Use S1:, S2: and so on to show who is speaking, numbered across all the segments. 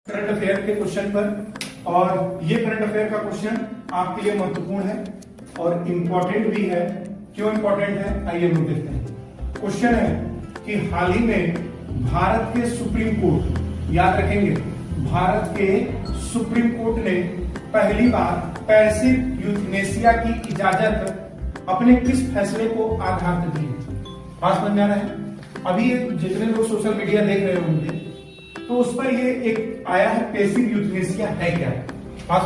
S1: Current affair के question पर। और ये करंट अफेयर का क्वेश्चन आपके लिए महत्वपूर्ण है और इंपॉर्टेंट भी है। क्यों इंपॉर्टेंट है, आइए हम देखते हैं। क्वेश्चन है कि हाल ही में भारत के सुप्रीम कोर्ट, याद रखेंगे, भारत के सुप्रीम कोर्ट ने पहली बार पैसिव यूथनेसिया की इजाजत अपने किस फैसले को आधार पर दी है? बात समझ में आ रहा है? अभी जितने लोग सोशल मीडिया देख रहे होंगे तो उस पर ये एक आया है, पैसिव यूथनेसिया है क्या? बात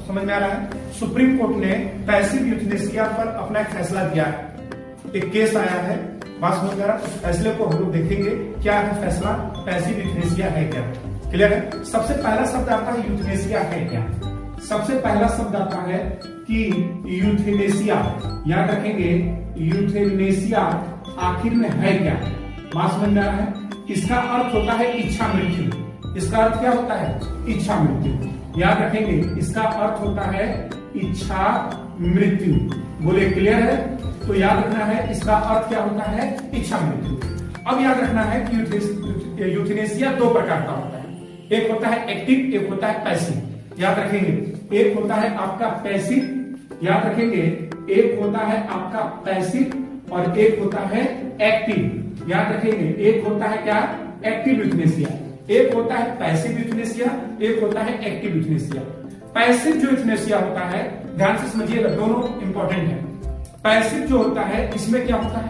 S1: समझ में आ रहा है? सुप्रीम कोर्ट ने पैसिव यूथनेसिया पर अपना एक फैसला दिया है, एक केस आया है। बात समझ में आ रहा है? उस फैसले को हम लोग देखेंगे क्या है फैसला, पैसिव यूथनेसिया है क्या। क्लियर है? सबसे पहला शब्द आता है यूथनेसिया है क्या। सबसे पहला शब्द आता है कि यूथनेसिया, याद रखेंगे, यूथनेसिया आखिर में है क्या। बात समझ में आ रहा है? इसका अर्थ होता है इच्छा मृत्यु। इसका अर्थ क्या होता है? इच्छा मृत्यु। याद रखेंगे, इसका अर्थ होता है इच्छा मृत्यु। बोले क्लियर है? तो याद रखना है इसका अर्थ क्या होता है, इच्छा मृत्यु। अब याद रखना है कि यूथनेसिया दो प्रकार का होता है, एक होता है एक्टिव, एक होता है पैसिव। याद रखेंगे, एक होता है आपका पैसिव, याद रखेंगे, एक होता है आपका पैसिव और एक होता है एक्टिव। याद रखेंगे, एक होता है क्या, एक्टिव यूथनेसिया, एक होता है पैसिव यूथनेसिया, एक होता है एक्टिव यूथनेसिया। पैसिव जो यूथनेसिया होता है, ध्यान से समझिएगा, दोनों इंपॉर्टेंट है। पैसिव जो होता है इसमें क्या होता है,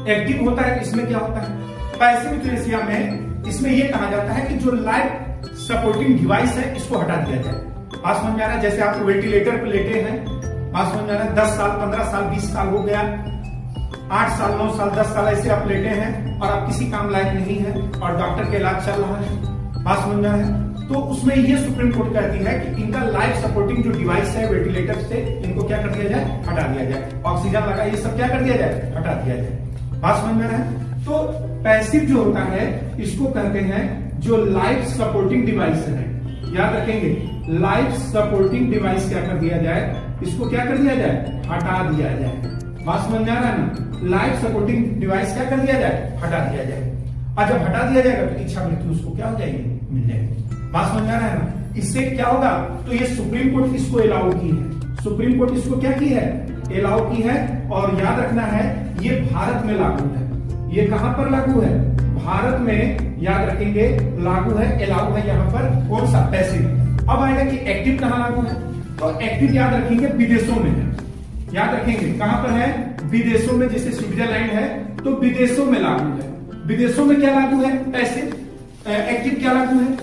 S1: एक्टिव होता है इसमें क्या होता है। पैसिव यूथनेसिया में इसमें यह कहा जाता है कि जो लाइफ सपोर्टिंग डिवाइस है इसको हटा दिया जाए। बात समझ में आ रहा है? जैसे आप वेंटिलेटर पर लेटे हैं, बात समझ में आ रहा है, 10 साल 15 साल 20 साल हो गया, 8 साल 9 साल 10 साल ऐसे आप लेटे हैं और आप किसी काम लायक नहीं है और डॉक्टर का इलाज चल रहा है। बात समझ में आ रहा है? तो उसमें ये सुप्रीम कोर्ट कहती है कि इनका लाइफ सपोर्टिंग जो डिवाइस है वेंटिलेटर से, इनको क्या कर दिया जाए, हटा दिया जाए। ऑक्सीजन लगा, ये सब क्या कर दिया जाए, हटा दिया जाए। बात समझ में आ रहा है? तो पैसिव जो होता है इसको कहते हैं जो लाइफ सपोर्टिंग डिवाइस है। याद रखेंगे, लाइफ सपोर्टिंग डिवाइस क्या कर दिया जाए, इसको क्या कर दिया जाए, हटा दिया जाए। बात समझ में आ रहा है ना? लाइफ सपोर्टिंग डिवाइस क्या कर दिया जाए, हटा दिया जाए। और जब हटा दिया जाएगा तो इच्छा मृत्यु उसको क्या हो जाएगी, मिल जाएगी। बात समझ में आ रहा है ना? इससे क्या होगा, तो ये सुप्रीम कोर्ट इसको अलाउ की है, सुप्रीम कोर्ट इसको क्या की है, अलाउ की है। और याद रखना है ये भारत में लागू है। ये कहां पर लागू है, भारत में, याद रखेंगे, लागू है, अलाउ है यहाँ पर। कौन सा, पैसिव। अब आएगा कि एक्टिव कहां लागू है, तो एक्टिव याद रखेंगे विदेशों में है। याद रखेंगे कहां पर है, विदेशों में, जैसे स्विट्जरलैंड है तो विदेशों में लागू है। विदेशों में क्या लागू है, पैसिव। एक्टिव क्या लागू है,